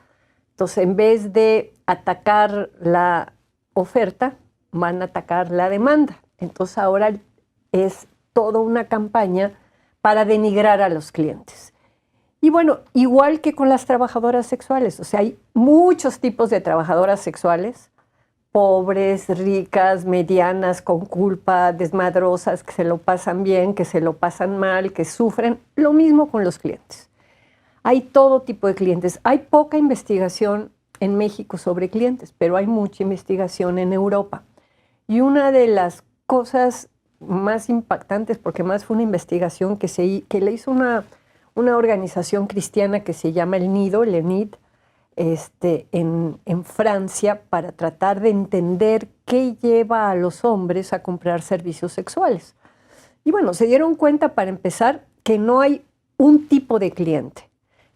B: entonces en vez de atacar la oferta, van a atacar la demanda. Entonces ahora es toda una campaña para denigrar a los clientes. Y bueno, igual que con las trabajadoras sexuales, o sea, hay muchos tipos de trabajadoras sexuales, pobres, ricas, medianas, con culpa, desmadrosas, que se lo pasan bien, que se lo pasan mal, que sufren. Lo mismo con los clientes. Hay todo tipo de clientes. Hay poca investigación en México sobre clientes, pero hay mucha investigación en Europa. Y una de las cosas más impactantes, porque más fue una investigación que le hizo una organización cristiana que se llama el Nido, el ENID, en Francia, para tratar de entender qué lleva a los hombres a comprar servicios sexuales. Y bueno, se dieron cuenta, para empezar, que no hay un tipo de cliente,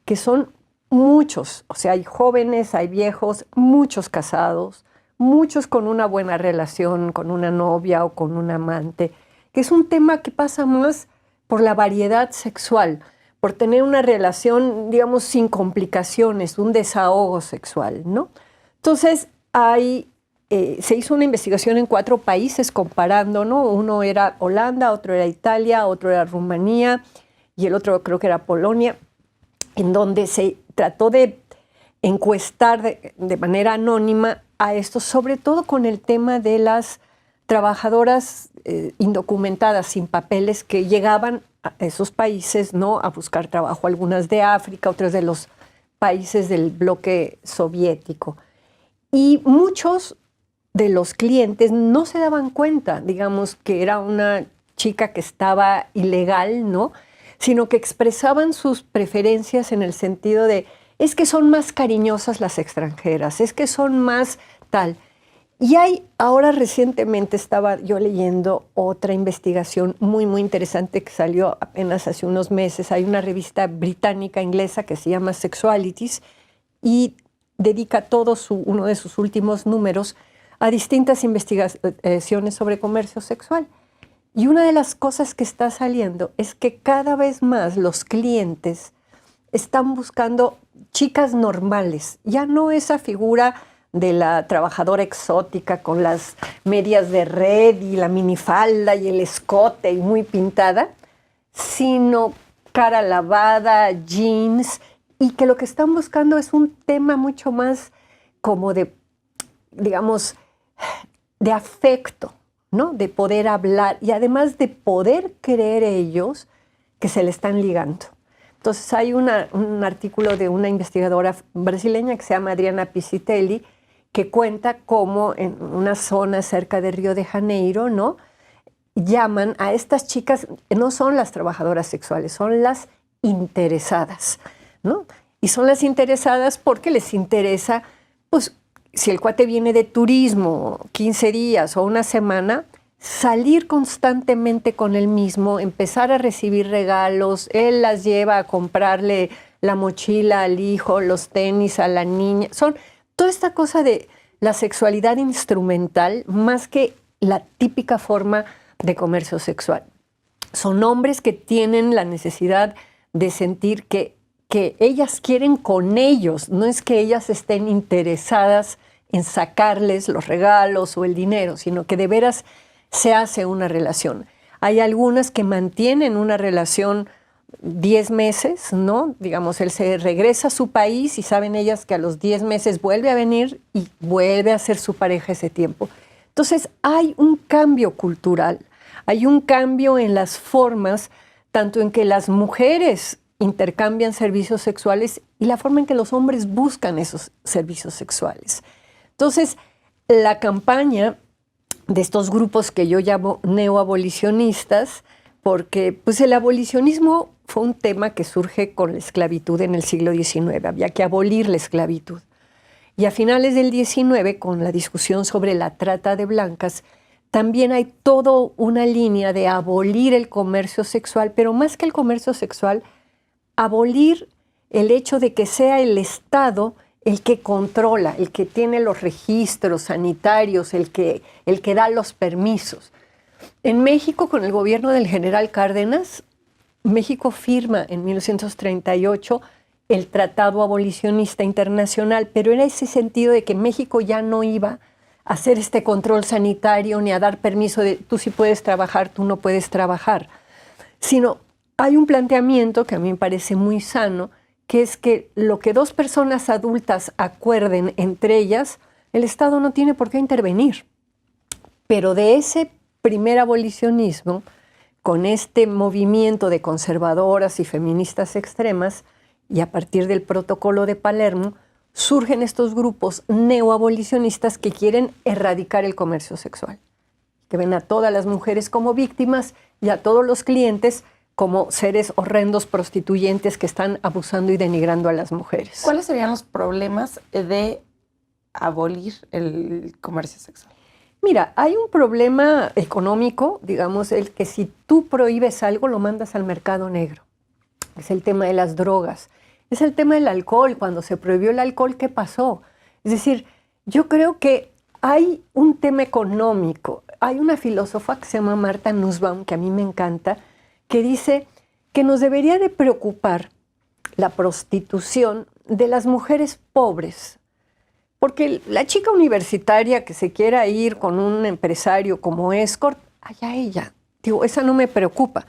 B: que son muchos. O sea, hay jóvenes, hay viejos, muchos casados, muchos con una buena relación, con una novia o con un amante, que es un tema que pasa más por la variedad sexual, por tener una relación, digamos, sin complicaciones, un desahogo sexual, ¿no? Entonces, se hizo una investigación en 4 países comparando, ¿no? Uno era Holanda, otro era Italia, otro era Rumanía y el otro creo que era Polonia, en donde se trató de encuestar de manera anónima a esto, sobre todo con el tema de las trabajadoras indocumentadas, sin papeles, que llegaban a esos países, ¿no?, a buscar trabajo, algunas de África, otras de los países del bloque soviético. Y muchos de los clientes no se daban cuenta, digamos, que era una chica que estaba ilegal, ¿no?, sino que expresaban sus preferencias en el sentido de, es que son más cariñosas las extranjeras, es que son más tal. Y ahora recientemente estaba yo leyendo otra investigación muy, muy interesante que salió apenas hace unos meses. Hay una revista británica, inglesa, que se llama Sexualities y dedica uno de sus últimos números a distintas investigaciones sobre comercio sexual. Y una de las cosas que está saliendo es que cada vez más los clientes están buscando chicas normales, ya no esa figura de la trabajadora exótica con las medias de red y la minifalda y el escote y muy pintada, sino cara lavada, jeans, y que lo que están buscando es un tema mucho más como de, digamos, de afecto, ¿no? De poder hablar y además de poder creer ellos que se le están ligando. Entonces hay un artículo de una investigadora brasileña que se llama Adriana Piscitelli, que cuenta cómo en una zona cerca de Río de Janeiro, ¿no?, llaman a estas chicas, no son las trabajadoras sexuales, son las interesadas, ¿no? Y son las interesadas porque les interesa, pues, si el cuate viene de turismo, 15 días o una semana, salir constantemente con él mismo, empezar a recibir regalos, él las lleva a comprarle la mochila al hijo, los tenis a la niña, son toda esta cosa de la sexualidad instrumental más que la típica forma de comercio sexual. Son hombres que tienen la necesidad de sentir que ellas quieren con ellos, no es que ellas estén interesadas en sacarles los regalos o el dinero, sino que de veras se hace una relación. Hay algunas que mantienen una relación 10 meses, ¿no? Digamos, él se regresa a su país y saben ellas que a los 10 meses vuelve a venir y vuelve a ser su pareja ese tiempo. Entonces, hay un cambio cultural, hay un cambio en las formas, tanto en que las mujeres intercambian servicios sexuales y la forma en que los hombres buscan esos servicios sexuales. Entonces, la campaña de estos grupos que yo llamo neoabolicionistas, porque pues, el abolicionismo fue un tema que surge con la esclavitud en el siglo XIX, había que abolir la esclavitud. Y a finales del XIX, con la discusión sobre la trata de blancas, también hay toda una línea de abolir el comercio sexual, pero más que el comercio sexual, abolir el hecho de que sea el Estado el que controla, el que tiene los registros sanitarios, el que da los permisos. En México, con el gobierno del general Cárdenas, México firma en 1938 el Tratado Abolicionista Internacional, pero era ese sentido de que México ya no iba a hacer este control sanitario ni a dar permiso de tú sí puedes trabajar, tú no puedes trabajar, sino hay un planteamiento que a mí me parece muy sano, que es que lo que dos personas adultas acuerden entre ellas, el Estado no tiene por qué intervenir. Pero de ese primer abolicionismo, con este movimiento de conservadoras y feministas extremas, y a partir del Protocolo de Palermo, surgen estos grupos neoabolicionistas que quieren erradicar el comercio sexual, que ven a todas las mujeres como víctimas y a todos los clientes como seres horrendos prostituyentes que están abusando y denigrando a las mujeres.
A: ¿Cuáles serían los problemas de abolir el comercio sexual?
B: Mira, hay un problema económico, digamos, el que si tú prohíbes algo, lo mandas al mercado negro. Es el tema de las drogas. Es el tema del alcohol. Cuando se prohibió el alcohol, ¿qué pasó? Es decir, yo creo que hay un tema económico. Hay una filósofa que se llama Martha Nussbaum, que a mí me encanta, que dice que nos debería de preocupar la prostitución de las mujeres pobres. Porque la chica universitaria que se quiera ir con un empresario como escort, allá ella. Digo, esa no me preocupa.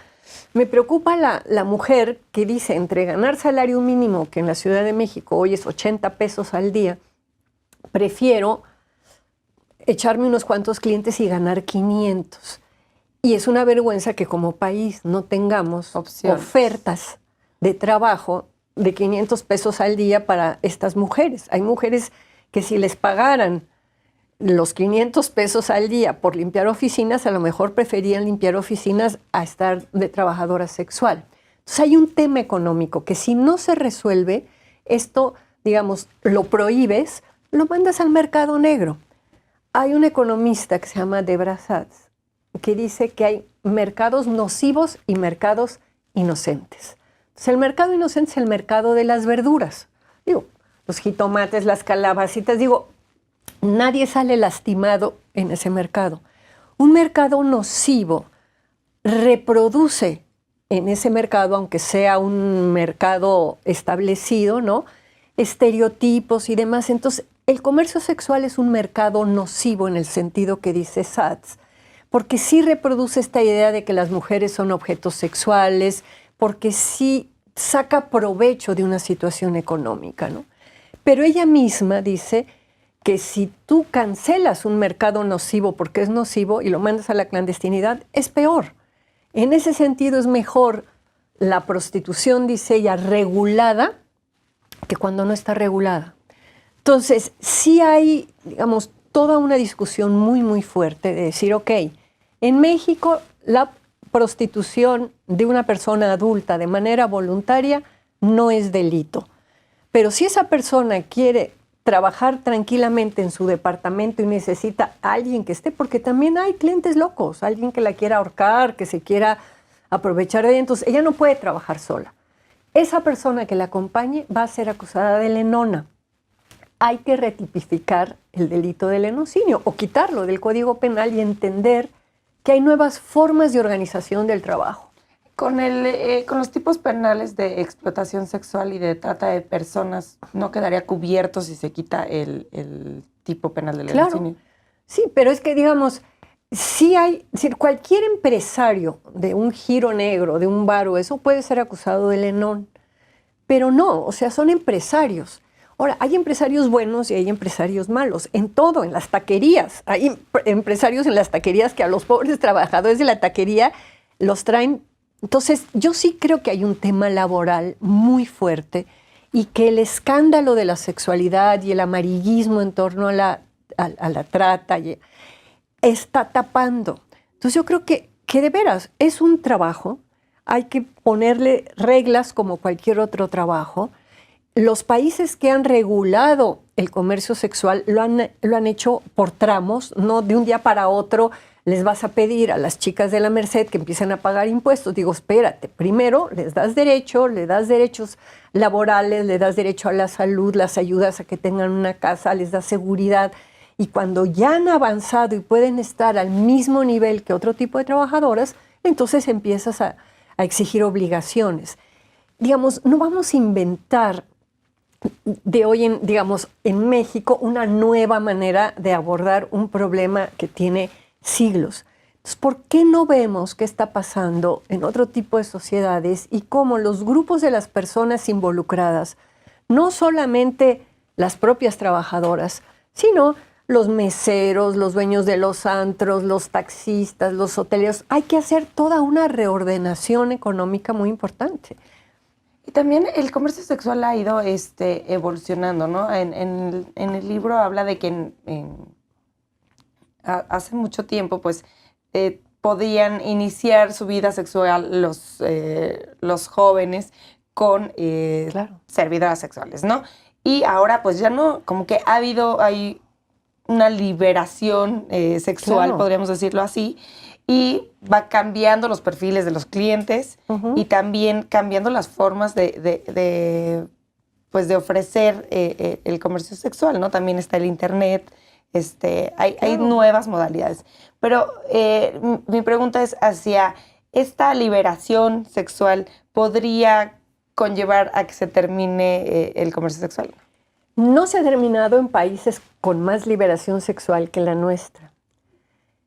B: Me preocupa la mujer que dice, entre ganar salario mínimo, que en la Ciudad de México hoy es 80 pesos al día, prefiero echarme unos cuantos clientes y ganar 500. Y es una vergüenza que como país no tengamos ofertas de trabajo de 500 pesos al día para estas mujeres. Hay mujeres que si les pagaran los 500 pesos al día por limpiar oficinas, a lo mejor preferían limpiar oficinas a estar de trabajadora sexual. Entonces hay un tema económico que si no se resuelve, esto, digamos, lo prohíbes, lo mandas al mercado negro. Hay un economista que se llama Debra Satz, que dice que hay mercados nocivos y mercados inocentes. Entonces, el mercado inocente es el mercado de las verduras. Digo, los jitomates, las calabacitas, digo, nadie sale lastimado en ese mercado. Un mercado nocivo reproduce en ese mercado, aunque sea un mercado establecido, ¿no?, estereotipos y demás. Entonces, el comercio sexual es un mercado nocivo en el sentido que dice Satz, porque sí reproduce esta idea de que las mujeres son objetos sexuales, porque sí saca provecho de una situación económica, ¿no? Pero ella misma dice que si tú cancelas un mercado nocivo porque es nocivo y lo mandas a la clandestinidad, es peor. En ese sentido es mejor la prostitución, dice ella, regulada que cuando no está regulada. Entonces, sí hay, digamos, toda una discusión muy, muy fuerte de decir, ok, en México la prostitución de una persona adulta de manera voluntaria no es delito. Pero si esa persona quiere trabajar tranquilamente en su departamento y necesita a alguien que esté, porque también hay clientes locos, alguien que la quiera ahorcar, que se quiera aprovechar de ella, entonces ella no puede trabajar sola. Esa persona que la acompañe va a ser acusada de lenona. Hay que retipificar el delito de lenocinio o quitarlo del Código Penal y entender que hay nuevas formas de organización del trabajo.
A: Con los tipos penales de explotación sexual y de trata de personas, ¿no quedaría cubierto si se quita el tipo penal del
B: Claro, sí, pero es que digamos, sí hay, es decir, cualquier empresario de un giro negro, de un bar o eso puede ser acusado de lenón, pero no, o sea, son empresarios. Ahora, hay empresarios buenos y hay empresarios malos, en todo, en las taquerías. Hay empresarios en las taquerías que a los pobres trabajadores de la taquería los traen. Entonces, yo sí creo que hay un tema laboral muy fuerte y que el escándalo de la sexualidad y el amarillismo en torno a la trata está tapando. Entonces, yo creo que de veras es un trabajo, hay que ponerle reglas como cualquier otro trabajo. Los países que han regulado el comercio sexual lo han hecho por tramos, no de un día para otro. Les vas a pedir a las chicas de la Merced que empiecen a pagar impuestos. Digo, espérate, primero les das derecho, le das derechos laborales, le das derecho a la salud, las ayudas a que tengan una casa, les das seguridad. Y cuando ya han avanzado y pueden estar al mismo nivel que otro tipo de trabajadoras, entonces empiezas a exigir obligaciones. Digamos, no vamos a inventar de hoy en México una nueva manera de abordar un problema que tiene siglos. Entonces, ¿por qué no vemos qué está pasando en otro tipo de sociedades y cómo los grupos de las personas involucradas, no solamente las propias trabajadoras, sino los meseros, los dueños de los antros, los taxistas, los hoteleros, hay que hacer toda una reordenación económica muy importante?
A: Y también el comercio sexual ha ido evolucionando, ¿no? En el libro habla de que hace mucho tiempo, pues, podían iniciar su vida sexual los jóvenes con
B: Claro.
A: servidoras sexuales, ¿no? Y ahora, pues, ya no, como que hay una liberación sexual,
B: Claro.
A: podríamos decirlo así, y va cambiando los perfiles de los clientes y también cambiando las formas de ofrecer el comercio sexual, ¿no? También está el internet, hay nuevas modalidades. Pero mi pregunta es hacia esta liberación sexual, ¿podría conllevar a que se termine el comercio sexual?
B: No se ha terminado en países con más liberación sexual que la nuestra.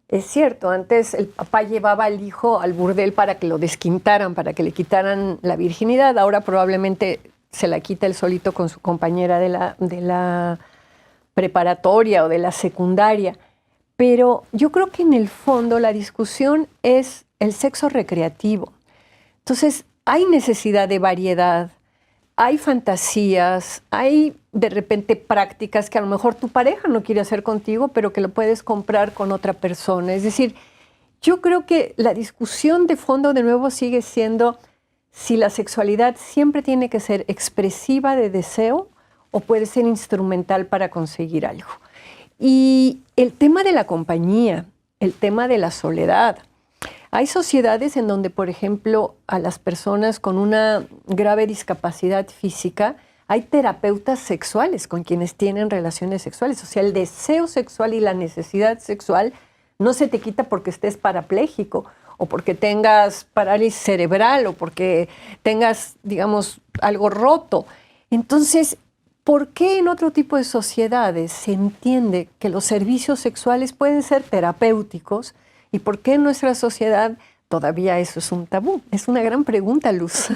B: Es cierto, antes el papá llevaba al hijo al burdel para que lo desquintaran, para que le quitaran la virginidad. Ahora probablemente se la quita él solito con su compañera de la preparatoria o de la secundaria. Pero yo creo que en el fondo la discusión es el sexo recreativo. Entonces, hay necesidad de variedad, hay fantasías, hay de repente prácticas que a lo mejor tu pareja no quiere hacer contigo, pero que lo puedes comprar con otra persona. Es decir, yo creo que la discusión de fondo de nuevo sigue siendo si la sexualidad siempre tiene que ser expresiva de deseo o puede ser instrumental para conseguir algo. Y el tema de la compañía, el tema de la soledad. Hay sociedades en donde, por ejemplo, a las personas con una grave discapacidad física, hay terapeutas sexuales con quienes tienen relaciones sexuales. O sea, el deseo sexual y la necesidad sexual no se te quita porque estés parapléjico o porque tengas parálisis cerebral o porque tengas, digamos, algo roto. Entonces, ¿por qué en otro tipo de sociedades se entiende que los servicios sexuales pueden ser terapéuticos? ¿Y por qué en nuestra sociedad todavía eso es un tabú? Es una gran pregunta, Luz.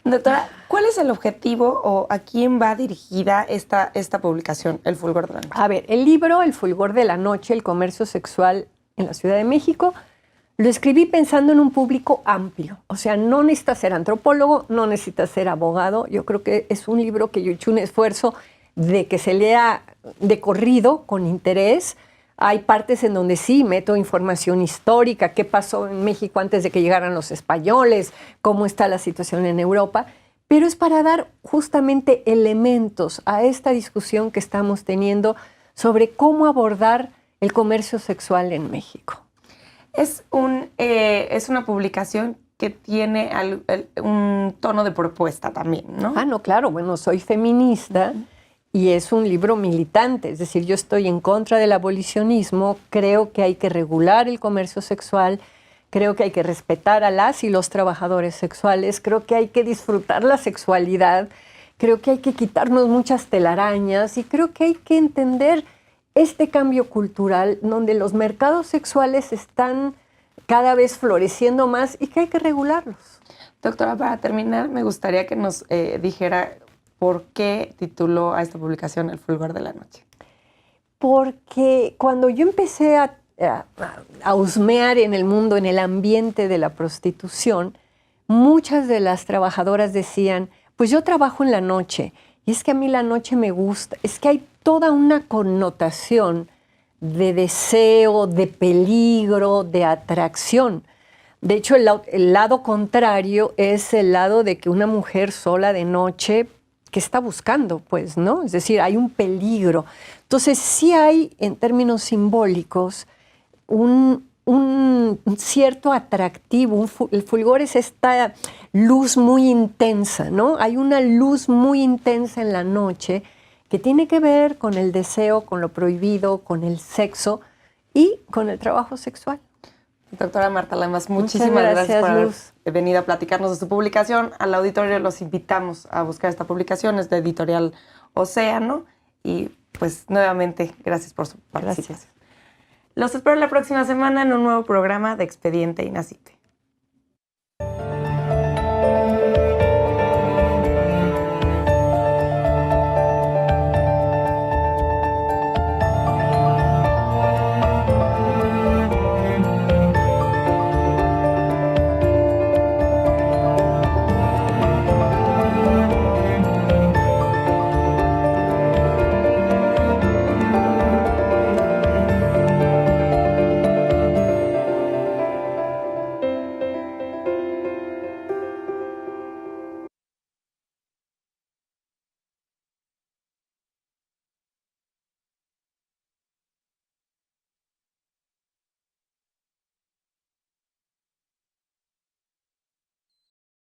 A: Doctora, ¿cuál es el objetivo o a quién va dirigida esta publicación, El Fulgor de la Noche?
B: A ver, el libro El Fulgor de la Noche, el comercio sexual en la Ciudad de México, lo escribí pensando en un público amplio. O sea, no necesitas ser antropólogo, no necesitas ser abogado. Yo creo que es un libro que yo he hecho un esfuerzo de que se lea de corrido, con interés. Hay partes en donde sí meto información histórica, qué pasó en México antes de que llegaran los españoles, cómo está la situación en Europa, pero es para dar justamente elementos a esta discusión que estamos teniendo sobre cómo abordar el comercio sexual en México.
A: Es una publicación que tiene un tono de propuesta también, ¿no?
B: Ah, no, claro, bueno, soy feminista. Y es un libro militante, es decir, yo estoy en contra del abolicionismo, creo que hay que regular el comercio sexual, Creo que hay que respetar a las y los trabajadores sexuales. Creo que hay que disfrutar la sexualidad. Creo que hay que quitarnos muchas telarañas y creo que hay que entender este cambio cultural donde los mercados sexuales están cada vez floreciendo más y que hay que regularlos.
A: Doctora, para terminar, me gustaría que nos dijera por qué tituló a esta publicación El fulgor de la noche.
B: Porque cuando yo empecé a husmear en el mundo, en el ambiente de la prostitución, muchas de las trabajadoras decían, pues yo trabajo en la noche y es que a mí la noche me gusta, es que hay toda una connotación de deseo, de peligro, de atracción. De hecho, el lado contrario es el lado de que una mujer sola de noche, ¿qué está buscando? Pues, ¿no? Es decir, hay un peligro. Entonces, sí hay, en términos simbólicos, un cierto atractivo. El fulgor es esta luz muy intensa, ¿no? Hay una luz muy intensa en la noche que tiene que ver con el deseo, con lo prohibido, con el sexo y con el trabajo sexual.
A: Doctora Marta Lamas, muchísimas gracias por haber venido a platicarnos de su publicación. Al auditorio los invitamos a buscar esta publicación, es de Editorial Océano. Y pues nuevamente, gracias por su participación. Gracias. Los espero la próxima semana en un nuevo programa de Expediente INACIPE.